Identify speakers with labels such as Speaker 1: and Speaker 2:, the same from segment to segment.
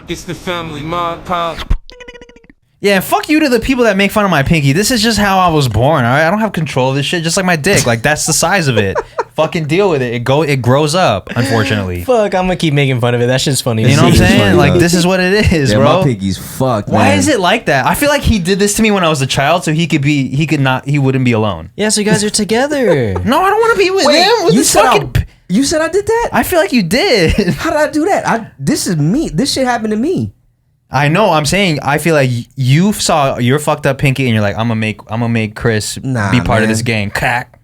Speaker 1: It's the family, Mart, Pop.
Speaker 2: Yeah, fuck you to the people that make fun of my pinky. This is just how I was born, all right? I don't have control of this shit, just like my dick. Like, that's the size of it. Fucking deal with it. It grows up, unfortunately.
Speaker 3: Fuck, I'm gonna keep making fun of it. That shit's funny.
Speaker 2: You know what I'm saying?
Speaker 4: funny,
Speaker 2: Like,
Speaker 4: bro.
Speaker 2: this is what it is,
Speaker 4: Yeah,
Speaker 2: bro.
Speaker 4: my pinky's fucked, man.
Speaker 2: Why is it like that? I feel like he did this to me when I was a child, so he wouldn't be alone.
Speaker 3: Yeah, so you guys are together.
Speaker 2: No, I don't want to be with him. With
Speaker 4: you
Speaker 2: this
Speaker 4: said
Speaker 2: fucking...
Speaker 4: you said I did that?
Speaker 2: I feel like you did.
Speaker 4: How did I do that? This is me. This shit happened to me.
Speaker 2: I know. I'm saying I feel like you saw your fucked up pinky, and you're like, I'm gonna make Chris be part
Speaker 4: man.
Speaker 2: of this gang. Cack.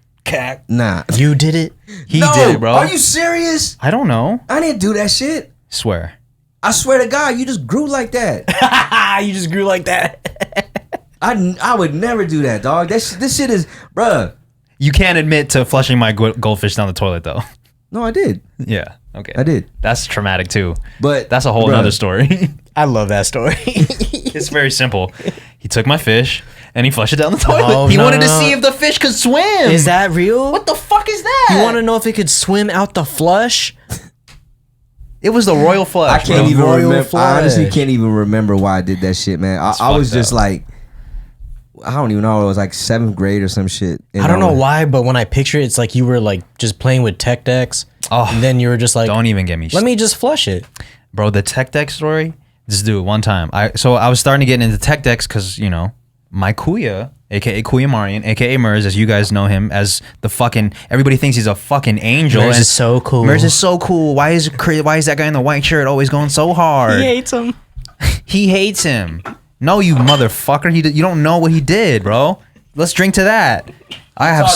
Speaker 4: Nah.
Speaker 3: You did it?
Speaker 2: He did it, bro.
Speaker 4: Are you serious?
Speaker 2: I don't know.
Speaker 4: I didn't do that shit.
Speaker 2: Swear.
Speaker 4: I swear to God, you just grew like that.
Speaker 3: You just grew like that.
Speaker 4: I would never do that, dog. This shit is, bruh.
Speaker 2: You can't admit to flushing my goldfish down the toilet, though.
Speaker 4: No, I did.
Speaker 2: Yeah. Okay.
Speaker 4: I did.
Speaker 2: That's traumatic too.
Speaker 4: But
Speaker 2: That's a whole
Speaker 4: bruh,
Speaker 2: nother story.
Speaker 3: I love that story.
Speaker 2: It's very simple. He took my fish and he flushed it down the toilet.
Speaker 3: Oh,
Speaker 2: He
Speaker 3: no,
Speaker 2: wanted to
Speaker 3: no.
Speaker 2: see if the fish could swim.
Speaker 3: Is that real?
Speaker 2: What the fuck is that?
Speaker 3: You want to know if it could swim out the flush?
Speaker 2: It was the royal flush.
Speaker 4: I can't
Speaker 2: bro.
Speaker 4: even
Speaker 3: Royal
Speaker 4: remember. I honestly
Speaker 3: flush.
Speaker 4: can't even remember why I did that shit, man. I was
Speaker 2: fucked
Speaker 4: just
Speaker 2: up.
Speaker 4: like, I don't even know. It was like 7th grade or some shit. And
Speaker 3: I don't know
Speaker 4: was-
Speaker 3: why, but when I picture it, it's like you were like just playing with tech decks.
Speaker 2: Oh,
Speaker 3: and then you were just like,
Speaker 2: Don't even get me.
Speaker 3: let me just flush it.
Speaker 2: Bro, the tech deck story. This dude, one time, I was starting to get into tech decks because my kuya, aka Kuya Marian, aka Merz, as you guys know him as the fucking. Everybody thinks he's a fucking angel.
Speaker 3: Merz
Speaker 2: and
Speaker 3: is so cool.
Speaker 2: Merz is so cool. Why is that guy in the white shirt always going so hard?
Speaker 3: hates him.
Speaker 2: He hates him. No, you motherfucker. You don't know what he did, bro. Let's drink to that. I have.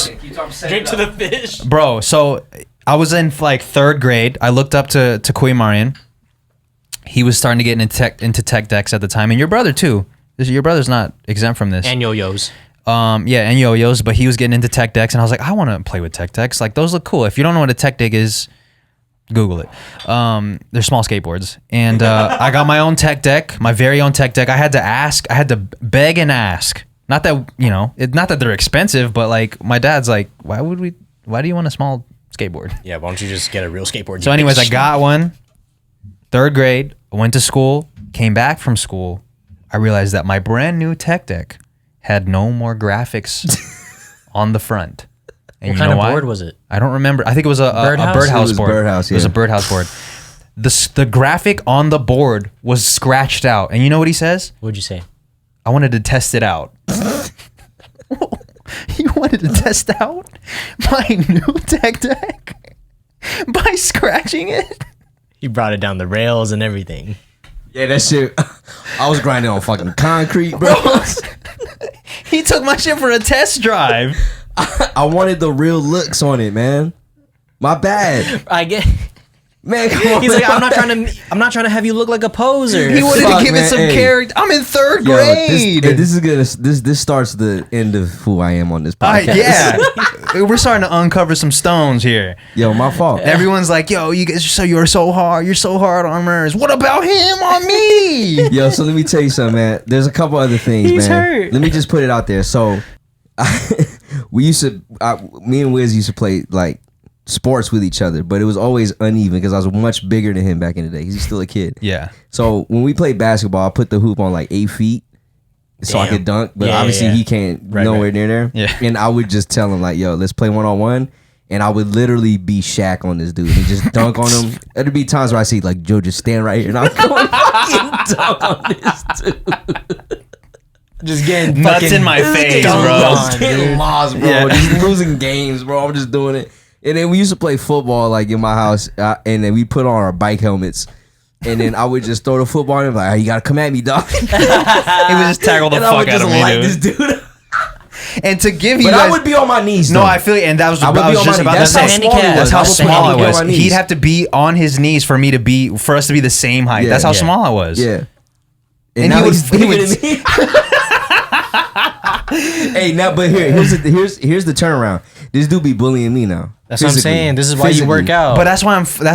Speaker 3: Drink to the fish.
Speaker 2: Bro, so I was in like 3rd grade. I looked up to Kuya Marian. He was starting to get into tech decks at the time, and your brother too. Your brother's not exempt from this.
Speaker 3: And yo-yos.
Speaker 2: Yeah, and yo-yos, but he was getting into tech decks, and I was like, I want to play with tech decks. Like, those look cool. If you don't know what a tech deck is, Google it. They're small skateboards, and I got my own tech deck, my very own tech deck. I had to beg and ask. Not that not that they're expensive, but like my dad's like, why do you want a small skateboard?
Speaker 3: Yeah, why don't you just get a real skateboard?
Speaker 2: So anyways, I got one. 3rd grade, I went to school, came back from school. I realized that my brand new tech deck had no more graphics on the front. And
Speaker 3: What
Speaker 2: you
Speaker 3: kind
Speaker 2: know
Speaker 3: of
Speaker 2: why?
Speaker 3: board was it?
Speaker 2: I don't remember. I think it was a
Speaker 3: Birdhouse?
Speaker 2: birdhouse
Speaker 4: It was
Speaker 2: board.
Speaker 4: birdhouse,
Speaker 2: It was a
Speaker 4: yeah.
Speaker 2: birdhouse board. The graphic on the board was scratched out. And you know what he says?
Speaker 3: What'd you say?
Speaker 2: I wanted to test it out. You wanted to test out my new tech deck by scratching it?
Speaker 3: He brought it down the rails and everything.
Speaker 4: Yeah, that shit. I was grinding on fucking concrete, bro.
Speaker 2: He took my shit for a test drive.
Speaker 4: I wanted the real looks on it, man. My bad,
Speaker 3: I get.
Speaker 4: man. Come on,
Speaker 3: He's like,
Speaker 4: man.
Speaker 3: I'm not trying to have you look like a poser.
Speaker 2: He wanted
Speaker 4: Fuck,
Speaker 2: to give it
Speaker 4: man,
Speaker 2: some
Speaker 4: hey.
Speaker 2: character. I'm in 3rd
Speaker 4: Yo,
Speaker 2: grade.
Speaker 4: this starts the end of who I am on this podcast.
Speaker 2: Yeah, we're starting to uncover some stones here.
Speaker 4: Yo, my fault.
Speaker 2: Everyone's like, "Yo, you guys, you're so hard. You're so hard on Merz. What about him on me?"
Speaker 4: Yo, so let me tell you something, man. There's a couple other things,
Speaker 3: He's
Speaker 4: man.
Speaker 3: hurt.
Speaker 4: Let me just put it out there. So, me and Wiz used to play like sports with each other, but it was always uneven because I was much bigger than him back in the day. He's still a kid.
Speaker 2: Yeah.
Speaker 4: So when we played basketball, I put the hoop on like 8 feet so I
Speaker 3: Damn.
Speaker 4: could dunk, but
Speaker 3: Yeah,
Speaker 4: obviously
Speaker 3: yeah.
Speaker 4: he can't
Speaker 3: Right,
Speaker 4: nowhere
Speaker 3: right.
Speaker 4: near there.
Speaker 2: Yeah.
Speaker 4: And I would just tell him like, yo, let's play 1-on-1. And I would literally be Shaq on this dude and just dunk on him. There'd be times where I see like, Joe, just stand right here and I'm going fucking dunk on this dude.
Speaker 3: Just getting
Speaker 2: Nuts
Speaker 3: fucking
Speaker 2: in my face,
Speaker 3: dunked
Speaker 2: bro.
Speaker 3: on,
Speaker 4: Just getting
Speaker 3: dude.
Speaker 4: lost, bro.
Speaker 2: Yeah.
Speaker 4: Just losing games, bro. I'm just doing it. And then we used to play football like in my house, and then we put on our bike helmets. And then I would just throw the football and like, hey, you gotta come at me, dog.
Speaker 2: He would just tackle the
Speaker 4: And I
Speaker 2: fuck
Speaker 4: would
Speaker 2: out
Speaker 4: just
Speaker 2: of me,
Speaker 4: light
Speaker 2: dude.
Speaker 4: this dude.
Speaker 2: And to give you
Speaker 4: But
Speaker 2: guys,
Speaker 4: I would be on my knees.
Speaker 2: no,
Speaker 4: though.
Speaker 2: I feel you, and that was
Speaker 4: I would
Speaker 2: I
Speaker 4: be
Speaker 2: was
Speaker 4: on
Speaker 2: just
Speaker 4: my
Speaker 2: about to
Speaker 4: knees.
Speaker 2: say.
Speaker 4: That's how small he was.
Speaker 2: That's how
Speaker 4: I would
Speaker 2: small
Speaker 4: be
Speaker 2: I
Speaker 4: on
Speaker 2: was.
Speaker 4: my knees.
Speaker 2: He'd have to be on his knees for me to be the same height.
Speaker 4: Yeah.
Speaker 2: That's how
Speaker 3: Yeah.
Speaker 2: small I was.
Speaker 4: Yeah.
Speaker 2: And
Speaker 4: now
Speaker 2: he would-
Speaker 4: he's
Speaker 2: he
Speaker 4: bigger
Speaker 2: would-
Speaker 4: than me. Hey, now, but here's the turnaround. This dude be bullying me now.
Speaker 3: That's what I'm
Speaker 4: Physically.
Speaker 3: saying. This is why you work
Speaker 4: Physically.
Speaker 3: out.
Speaker 2: But that's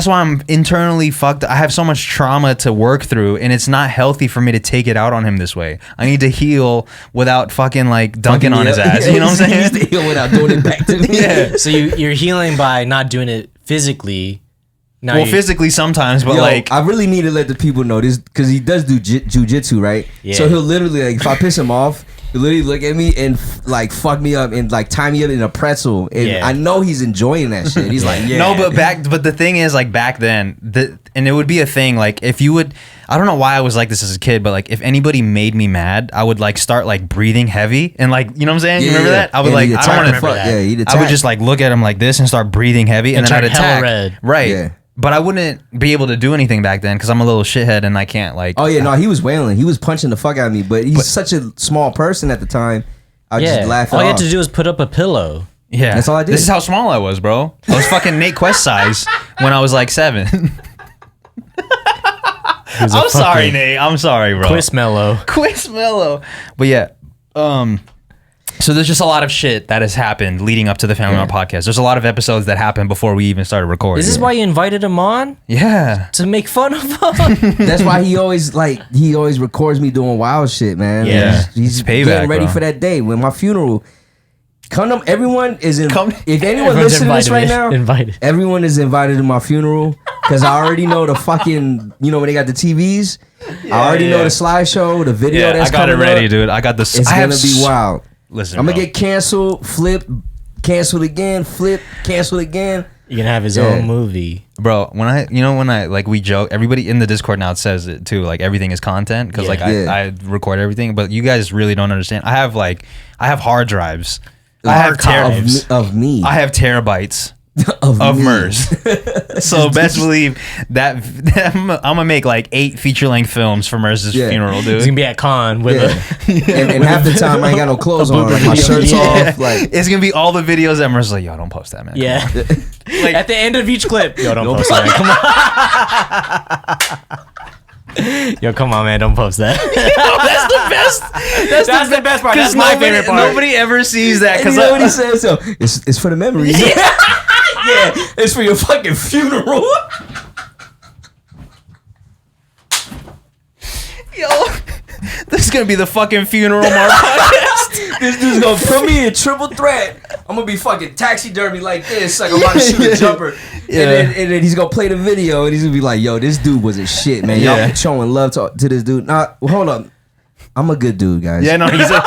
Speaker 2: why I'm internally fucked. I have so much trauma to work through, and it's not healthy for me to take it out on him this way. I need to heal without fucking like dunking on his ass. You know what I'm
Speaker 4: He
Speaker 2: saying?
Speaker 4: used to heal without doing it back to me.
Speaker 2: Yeah.
Speaker 3: So you're healing by not doing it physically. Now
Speaker 2: well,
Speaker 3: you-
Speaker 2: physically sometimes, but
Speaker 4: Yo,
Speaker 2: like
Speaker 4: I really need to let the people know this because he does do jujitsu, right?
Speaker 3: Yeah.
Speaker 4: So he'll literally like if I piss him off, he'll literally look at me and like fuck me up and like tie me up in a pretzel, and
Speaker 3: Yeah.
Speaker 4: I know he's enjoying that shit. He's like, yeah,
Speaker 2: no, but the thing is, like back then, and it would be a thing. Like if you would, I don't know why I was like this as a kid, but like if anybody made me mad, I would like start like breathing heavy and like you know what I'm saying. You remember that? I would
Speaker 4: And
Speaker 2: like
Speaker 4: he'd
Speaker 2: I
Speaker 4: attack
Speaker 2: don't
Speaker 4: the
Speaker 2: want
Speaker 4: fuck-
Speaker 3: that.
Speaker 4: Yeah, he'd
Speaker 2: to. I
Speaker 4: attack.
Speaker 2: would just like look at him like this and start breathing heavy, and then I'd
Speaker 3: turn hella
Speaker 2: attack.
Speaker 3: red.
Speaker 2: Right.
Speaker 4: Yeah.
Speaker 2: But I wouldn't be able to do anything back then because I'm a little shithead and I can't like.
Speaker 4: Oh yeah, no, he was wailing. He was punching the fuck out of me, but he's such a small person at the time. I
Speaker 3: Yeah.
Speaker 4: just laugh.
Speaker 3: All
Speaker 4: it
Speaker 3: you had
Speaker 4: off.
Speaker 3: to do was put up a pillow.
Speaker 2: Yeah,
Speaker 4: That's all I did.
Speaker 2: This is how small I was, bro. I was fucking Nate Quest size when I was like 7. I'm sorry, Nate. I'm sorry, bro. Quizmello. But yeah, so there's just a lot of shit that has happened leading up to the Family Mart podcast. There's a lot of episodes that happened before we even started recording.
Speaker 3: Is this why you invited him on?
Speaker 2: Yeah.
Speaker 3: To make fun of him?
Speaker 4: That's why he always records me doing wild shit, man.
Speaker 3: Yeah.
Speaker 4: he's
Speaker 2: It's payback,
Speaker 4: getting ready
Speaker 2: bro.
Speaker 4: for that day when my funeral. Everyone is in.
Speaker 2: Come-
Speaker 4: If anyone
Speaker 3: Everyone's
Speaker 4: listening to this right now,
Speaker 3: Invited.
Speaker 4: everyone is invited to my funeral because I already know the fucking. You know when they got the TVs, I already know the slideshow, the video.
Speaker 2: Yeah,
Speaker 4: that's
Speaker 2: I got it
Speaker 4: coming
Speaker 2: ready,
Speaker 4: up.
Speaker 2: dude. I got this.
Speaker 4: It's
Speaker 2: I have
Speaker 4: gonna be wild.
Speaker 2: Listen,
Speaker 4: I'm gonna
Speaker 2: bro.
Speaker 4: get canceled, flip, canceled again, flip, canceled again.
Speaker 3: You're gonna have his
Speaker 4: Yeah.
Speaker 3: own movie.
Speaker 2: Bro, when I like we joke, everybody in the Discord now says it too, like everything is content because
Speaker 3: Yeah.
Speaker 2: like
Speaker 4: Yeah.
Speaker 2: I record everything, but you guys really don't understand. I have hard drives. I have
Speaker 3: Archives.
Speaker 4: of me.
Speaker 2: I have terabytes
Speaker 4: of
Speaker 2: of
Speaker 4: me.
Speaker 2: Merz. So best believe that I'm gonna make like 8 feature-length films for Merz's
Speaker 4: Yeah.
Speaker 2: funeral,
Speaker 3: He's
Speaker 2: dude.
Speaker 3: gonna be at con with
Speaker 4: Yeah. and half the time I ain't got no clothes on. Like my shirt's off. Like
Speaker 2: It's gonna be all the videos that Merz's like, yo, don't post that, man.
Speaker 3: yeah.
Speaker 2: Like,
Speaker 3: At the end of each clip, yo, don't post that. Come on. Yo, come on, man, don't post that.
Speaker 2: that's the best.
Speaker 3: That's the best part.
Speaker 2: 'Cause
Speaker 3: That's my
Speaker 2: nobody-
Speaker 3: favorite part.
Speaker 2: Nobody ever sees that
Speaker 4: and
Speaker 2: because
Speaker 4: you know what he says? So it's for the memories. Yeah. It's for your fucking funeral.
Speaker 2: yo, this is gonna be the fucking funeral Mart podcast.
Speaker 4: This dude's gonna put me in triple threat. I'm gonna be fucking taxidermy like this, like I'm about to shoot a jumper.
Speaker 2: Yeah.
Speaker 4: And then he's gonna play the video and he's gonna be like, yo, this dude was a shit, man. Y'all
Speaker 2: Yeah.
Speaker 4: showing love to this dude. Nah, hold up. I'm a good dude, guys.
Speaker 2: Yeah, no, he's a,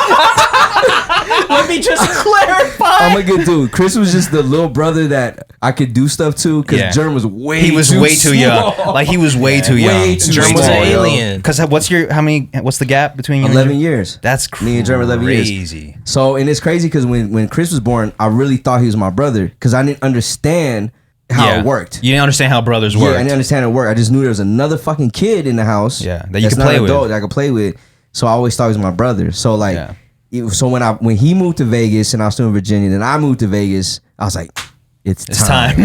Speaker 3: Let me just clarify.
Speaker 4: I'm a good dude. Chris was just the little brother that I could do stuff to because
Speaker 2: Yeah.
Speaker 4: Germ was way
Speaker 2: he was way too young.
Speaker 4: small.
Speaker 2: Like he was way too young.
Speaker 4: Way too
Speaker 3: Germ was
Speaker 4: small,
Speaker 3: an
Speaker 4: yo.
Speaker 3: alien.
Speaker 2: Because what's the gap between you and
Speaker 4: 11
Speaker 2: Germ?
Speaker 4: years.
Speaker 2: That's crazy.
Speaker 4: Me and Germ 11 years. So, and it's crazy because when Chris was born, I really thought he was my brother because I didn't understand how it worked.
Speaker 2: You didn't understand how brothers
Speaker 4: Yeah,
Speaker 2: work.
Speaker 4: I didn't understand how it worked. I just knew there was another fucking kid in the house.
Speaker 2: Yeah, that you
Speaker 4: that's
Speaker 2: could
Speaker 4: not
Speaker 2: play
Speaker 4: an
Speaker 2: with.
Speaker 4: adult that I could play with. So I always thought he was my brother. So like,
Speaker 2: Yeah.
Speaker 4: so when he moved to Vegas and I was still in Virginia, then I moved to Vegas. I was like, it's time.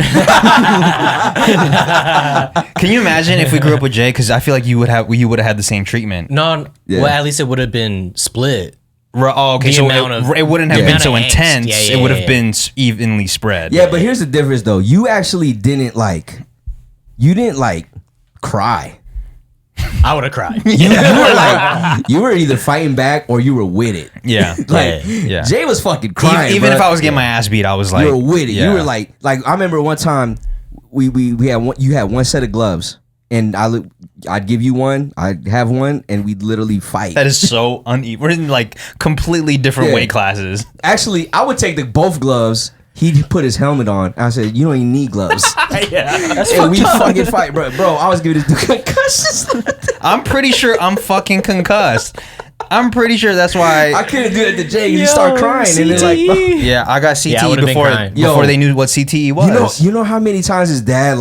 Speaker 2: Can you imagine if we grew up with Jay? Because I feel like you would have had the same treatment.
Speaker 3: No,
Speaker 4: Yeah.
Speaker 3: well, at least it would have been split.
Speaker 2: Oh, okay.
Speaker 3: The
Speaker 2: So
Speaker 3: amount of-
Speaker 2: it wouldn't have
Speaker 3: the
Speaker 2: been
Speaker 3: amount
Speaker 2: so
Speaker 3: of angst.
Speaker 2: intense.
Speaker 3: Yeah,
Speaker 2: it would have
Speaker 3: yeah.
Speaker 2: been evenly spread.
Speaker 4: Yeah, but here's the difference though. You actually didn't cry.
Speaker 3: I would have cried.
Speaker 4: You were like, you were either fighting back or you were with it.
Speaker 2: Yeah.
Speaker 4: Like
Speaker 2: Yeah.
Speaker 4: Jay was fucking crying.
Speaker 2: Even
Speaker 4: bruh.
Speaker 2: if I was getting my ass beat, I was like,
Speaker 4: you were with it.
Speaker 2: yeah.
Speaker 4: You were like I remember one time we had one, you had one set of gloves and I'd give you one, I'd have one, and we'd literally fight.
Speaker 2: that is so uneven. We're in like completely different
Speaker 4: Yeah.
Speaker 2: weight classes.
Speaker 4: Actually, I would take both gloves. He'd put his helmet on. I said, "You don't even need gloves."
Speaker 3: Yeah,
Speaker 4: and we fucking fight, bro. I was giving this dude concussions.
Speaker 2: I'm pretty sure I'm fucking concussed. I'm pretty sure that's why.
Speaker 4: I couldn't do that to Jay. He started crying, and then like,
Speaker 2: Yeah, I got CTE
Speaker 3: Yeah, I would've been
Speaker 2: before
Speaker 3: crying.
Speaker 2: before
Speaker 4: Yo.
Speaker 2: they knew what CTE was.
Speaker 4: you know how many times his dad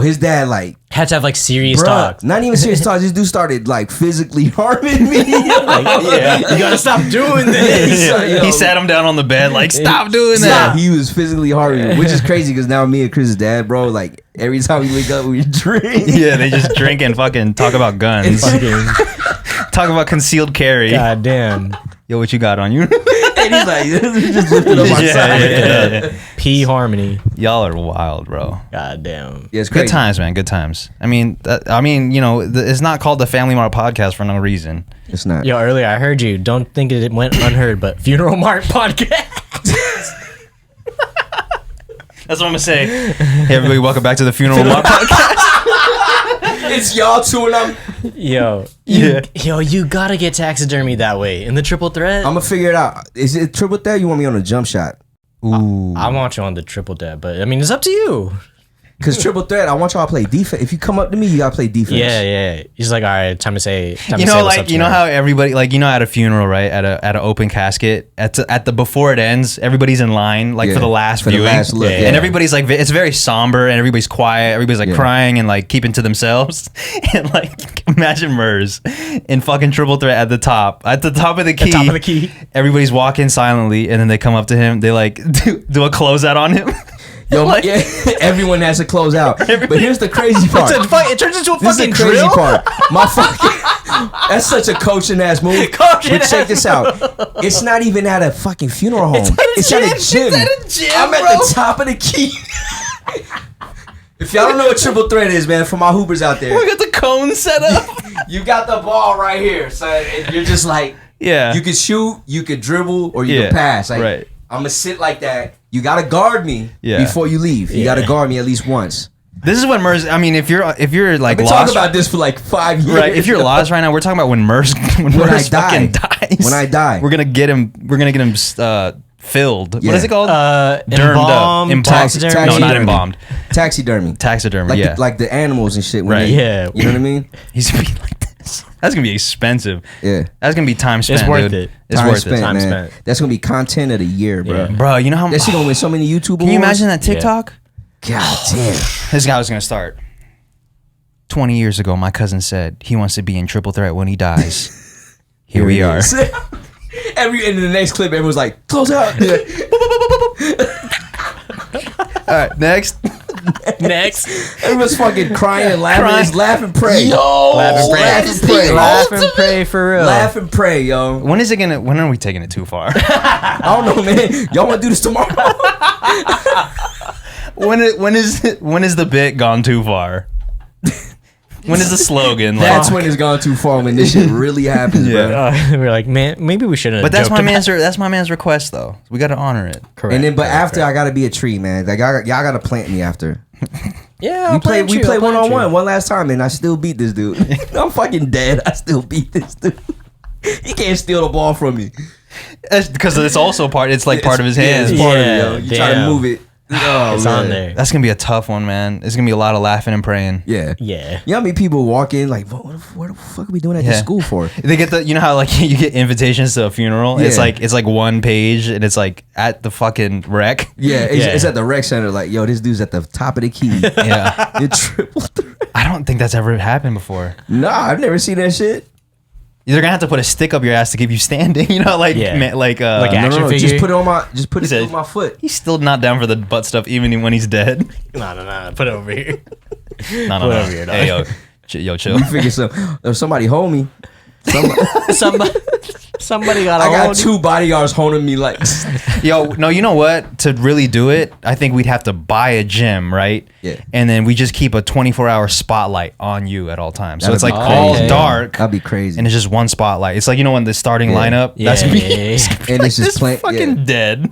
Speaker 4: his dad
Speaker 3: had to have like serious
Speaker 4: bruh,
Speaker 3: talk.
Speaker 4: not even serious talk. This dude started like physically harming me.
Speaker 3: Yeah, you gotta stop doing this.
Speaker 4: So, yo,
Speaker 2: He sat him down on the bed like, stop doing
Speaker 4: yeah,
Speaker 2: that.
Speaker 4: he was physically harming me, which is crazy because now me and Chris's dad, bro, like every time we wake up, we drink.
Speaker 2: Yeah, they just drink and fucking talk about guns. Talk about concealed carry.
Speaker 3: God damn.
Speaker 2: Yo, what you got on you?
Speaker 4: And he's like, just lifted up my side.
Speaker 2: yeah.
Speaker 3: P Harmony.
Speaker 2: Y'all are wild, bro.
Speaker 3: God damn.
Speaker 4: Yeah, it's crazy.
Speaker 2: Good times, man. Good times. I mean, you know, it's not called the Family Mart podcast for no reason.
Speaker 4: It's not.
Speaker 3: Yo, earlier I heard you. Don't think it went unheard, but Funeral Mart podcast.
Speaker 2: That's what I'm gonna say. Hey, everybody, welcome back to the Funeral Mart podcast.
Speaker 4: It's y'all two and I'm
Speaker 3: You gotta get taxidermy that way in the triple threat.
Speaker 4: gonna figure it out. Is it triple threat? You want me on a jump shot?
Speaker 2: Ooh.
Speaker 3: I want you on the triple threat, but I mean it's up to you.
Speaker 4: Cause triple threat, I want y'all to play defense. If you come up to me, you gotta play defense.
Speaker 3: Yeah. He's like, all right, time to say.
Speaker 2: You know, like you know how everybody, like you know, at a funeral, right? At an open casket, at the before it ends, everybody's in line, like for the last
Speaker 4: for the
Speaker 2: viewing,
Speaker 4: last look,
Speaker 2: and everybody's like, it's very somber, and everybody's quiet, everybody's like crying and like keeping to themselves, and like imagine Merz in fucking triple threat at the top of the key, everybody's walking silently, and then they come up to him, they like do a closeout on him.
Speaker 4: Yo, like, everyone has to close out. But here's the crazy part.
Speaker 3: It turns into a
Speaker 4: This is
Speaker 3: fucking
Speaker 4: the crazy
Speaker 3: drill.
Speaker 4: part. My fucking that's such a coaching ass move. But check this out. It's not even at a fucking funeral home. It's at a gym.
Speaker 3: It's at a gym,
Speaker 4: I'm
Speaker 3: bro.
Speaker 4: at the top of the key. If y'all don't know what triple threat is, man, for my hoopers out there,
Speaker 2: We got the cone set up.
Speaker 4: you got the ball right here. So you're just like,
Speaker 2: Yeah.
Speaker 4: you can shoot, you can dribble, or you
Speaker 2: Yeah,
Speaker 4: can pass. Like,
Speaker 2: right.
Speaker 4: I'm gonna sit like that. You gotta guard me
Speaker 2: Yeah.
Speaker 4: before you leave. You gotta guard me at least once.
Speaker 2: This is when Merz. I mean, if you're like
Speaker 4: I've been
Speaker 2: lost,
Speaker 4: talking about this for like 5 years.
Speaker 2: right? If you're lost right now, we're talking about when Merz fucking dies.
Speaker 4: When I die.
Speaker 2: we're gonna get him. We're gonna get him filled.
Speaker 4: Yeah.
Speaker 2: What is it called?
Speaker 3: Embalmed,
Speaker 2: Embalmed.
Speaker 3: taxidermy.
Speaker 2: No, not
Speaker 4: Taxidermy.
Speaker 2: embalmed.
Speaker 4: Taxidermy.
Speaker 2: Taxidermy.
Speaker 4: Like,
Speaker 2: Yeah.
Speaker 4: like the animals and shit. When
Speaker 2: Right.
Speaker 4: they-
Speaker 3: Yeah.
Speaker 4: You know what I mean?
Speaker 2: He's gonna be like this. That's gonna be expensive.
Speaker 4: Yeah.
Speaker 2: That's gonna be time spent.
Speaker 3: It's worth
Speaker 2: dude.
Speaker 3: it.
Speaker 2: It's
Speaker 4: Time
Speaker 2: worth
Speaker 4: spent,
Speaker 2: it.
Speaker 3: Time
Speaker 4: man.
Speaker 3: spent.
Speaker 4: That's gonna be content of the year, bro.
Speaker 3: Yeah.
Speaker 2: Bro, you know how
Speaker 4: That shit gonna win so many YouTube
Speaker 2: Can you
Speaker 4: awards.
Speaker 2: imagine that TikTok?
Speaker 4: God damn.
Speaker 2: This guy was gonna start. 20 years ago, my cousin said he wants to be in triple threat when he dies. Here we are.
Speaker 4: In the next clip, everyone's like, close out.
Speaker 2: All right, next.
Speaker 3: Next.
Speaker 4: Everyone's fucking crying and laughing.
Speaker 2: Crying.
Speaker 4: It's laugh and pray.
Speaker 3: Laugh and pray.
Speaker 4: Laugh and pray.
Speaker 3: Laugh and pray for real.
Speaker 4: Laugh and pray, yo.
Speaker 2: When is it gonna? When are we taking it too far?
Speaker 4: I don't know, man. Y'all want to do this tomorrow?
Speaker 2: when is the bit gone too far? When is the slogan?
Speaker 4: That's when it's gone too far, when this shit really happens, bro.
Speaker 3: We're like, man, maybe we shouldn't.
Speaker 2: But that's
Speaker 3: joked
Speaker 2: my
Speaker 3: about-
Speaker 2: man's. That's my man's request, though. We got to honor it.
Speaker 3: Correct.
Speaker 4: And then, but
Speaker 3: correct,
Speaker 4: after,
Speaker 3: correct.
Speaker 4: I gotta be a tree, man. Like, y'all gotta plant me after.
Speaker 3: Yeah,
Speaker 4: We played one on one last time, and I still beat this dude. I'm fucking dead. I still beat this dude. He can't steal the ball from me.
Speaker 2: Because it's also part. It's like part of his
Speaker 4: Yeah,
Speaker 2: hands.
Speaker 4: it's part of it,
Speaker 3: Yeah,
Speaker 4: yo. You try to
Speaker 3: damn.
Speaker 4: move it. Oh,
Speaker 3: It's
Speaker 4: man.
Speaker 3: on there.
Speaker 2: That's gonna be a tough one, man. It's gonna be a lot of laughing and praying.
Speaker 4: Yeah.
Speaker 3: Yeah.
Speaker 4: You know how many people walk in like, what the fuck are we doing at this school for?
Speaker 2: They get you know how like you get invitations to a funeral.
Speaker 4: Yeah.
Speaker 2: It's like one page and it's like at the fucking wreck.
Speaker 4: Yeah,
Speaker 3: Yeah.
Speaker 4: it's at the rec center. Like, yo, this dude's at the top of the key.
Speaker 2: Yeah.
Speaker 4: It triple threat.
Speaker 2: I don't think that's ever happened before.
Speaker 4: Nah, I've never seen that shit.
Speaker 2: They're gonna have to put a stick up your ass to keep you standing. You know, like
Speaker 3: Yeah.
Speaker 2: like
Speaker 3: Like
Speaker 4: No,
Speaker 3: action
Speaker 4: no,
Speaker 3: figure?
Speaker 4: just put it on my,
Speaker 2: He said-
Speaker 4: on my foot.
Speaker 2: He's still not down for the butt stuff, even when he's dead.
Speaker 3: No. Put it over here.
Speaker 2: No, no,
Speaker 3: Whatever
Speaker 2: no.
Speaker 3: you're
Speaker 2: Hey,
Speaker 3: doing.
Speaker 2: yo, chill.
Speaker 4: Figure some. If somebody hold me.
Speaker 3: Somebody got.
Speaker 4: I got 2 bodyguards holding me like.
Speaker 2: Yo, no, you know what? To really do it, I think we'd have to buy a gym, right?
Speaker 4: Yeah.
Speaker 2: And then we just keep a 24-hour spotlight on you at all times. So
Speaker 4: That'd
Speaker 2: it's like
Speaker 4: be
Speaker 2: all
Speaker 4: crazy.
Speaker 2: dark.
Speaker 4: That'd be crazy.
Speaker 2: And it's just one spotlight. It's like, you know, when the starting lineup,
Speaker 3: Yeah,
Speaker 2: that's me.
Speaker 3: yeah.
Speaker 4: And it's just
Speaker 2: This
Speaker 4: playing.
Speaker 2: fucking
Speaker 4: Yeah.
Speaker 2: dead.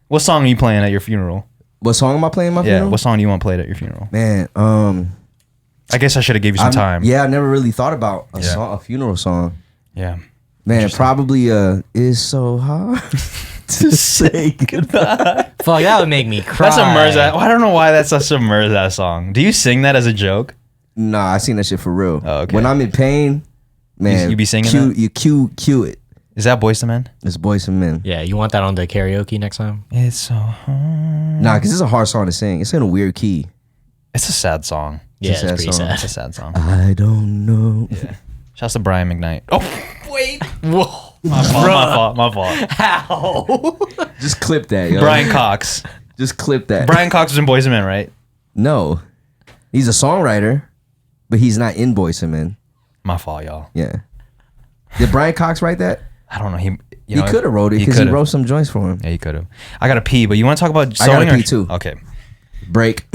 Speaker 2: What song are you playing at your funeral?
Speaker 4: What song am I playing? My
Speaker 2: Yeah,
Speaker 4: funeral?
Speaker 2: what song do you want played at your funeral?
Speaker 4: Man,
Speaker 2: I guess I should have gave you some time.
Speaker 4: Yeah, I never really thought about a
Speaker 2: Yeah.
Speaker 4: song, a funeral song.
Speaker 2: Yeah.
Speaker 4: Man, probably "It's So Hard to Say Goodbye."
Speaker 3: Fuck, that would make me cry.
Speaker 2: That's a Merz. I don't know why that's such a Merz song. Do you sing that as a joke?
Speaker 4: Nah, I seen that shit for real.
Speaker 2: Oh, okay.
Speaker 4: When I'm in pain, man,
Speaker 2: You be singing
Speaker 4: cue,
Speaker 2: that?
Speaker 4: You cue it.
Speaker 2: Is that Boyz II Men?
Speaker 4: It's Boys and Men.
Speaker 3: Yeah, you want that on the karaoke next time?
Speaker 2: It's so hard.
Speaker 4: Nah, because it's a hard song to sing. It's in a weird key.
Speaker 2: It's a sad song.
Speaker 3: Yeah,
Speaker 4: sad
Speaker 3: it's pretty
Speaker 4: song.
Speaker 2: It's a
Speaker 3: sad.
Speaker 2: sad song.
Speaker 4: I don't know.
Speaker 2: Shouts to Brian McKnight. Oh, wait.
Speaker 3: Whoa.
Speaker 2: My fault.
Speaker 3: How?
Speaker 4: Just clip that, yo.
Speaker 2: Brian Cox.
Speaker 4: Just clip that.
Speaker 2: Brian Cox was in Boyz II Men, right?
Speaker 4: No. He's a songwriter, but he's not in Boys and Men.
Speaker 2: My fault, y'all.
Speaker 4: Yeah. Did Brian Cox write that?
Speaker 2: I don't know. He
Speaker 4: Could have wrote it because he wrote some joints for him.
Speaker 2: Yeah, he could have. I got to pee, but you want to talk about
Speaker 4: I gotta
Speaker 2: sewing or-
Speaker 4: pee too.
Speaker 2: Okay.
Speaker 4: Break.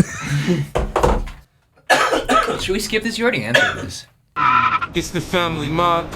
Speaker 2: Should we skip this? You already answered this.
Speaker 1: It's the family Mart.